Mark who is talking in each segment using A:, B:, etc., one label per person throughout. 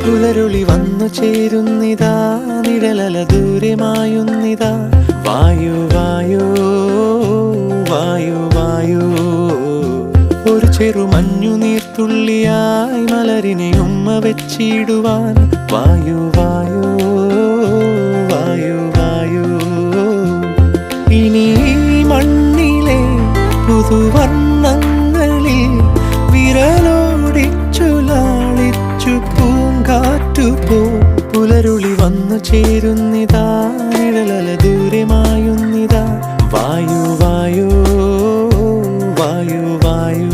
A: പുലരുളി വന്നു ചേരുന്നിതാ, നിഴലല ദൂരെ മായുന്നിതാ. വായു വായു വായു വായു, ഒരു ചെറു മഞ്ഞു നീർത്തുള്ളിയായി മലരിനെ ഉമ്മ വെച്ചിടുവാൻ. വായു വായു വായു വായു, ഇനി മണ്ണിലെ പുതുവർണ്ണങ്ങളിൽ വിരലോടിച്ചു ലാളിച്ചു പൂങ്കാറ്റുപോ. പുലരുളി വന്നു ചേരുന്നിതാ, നിഴലല ദൂരെ മായുന്നിതാ. വായു വായു വായു വായു.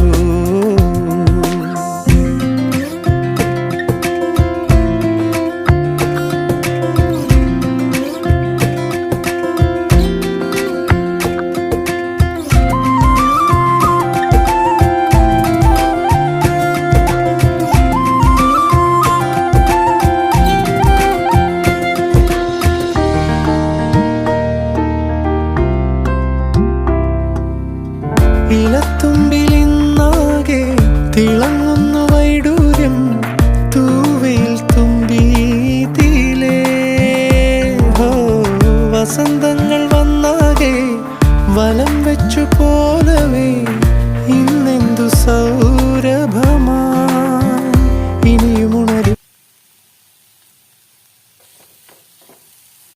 A: ഇലത്തുമ്പിലി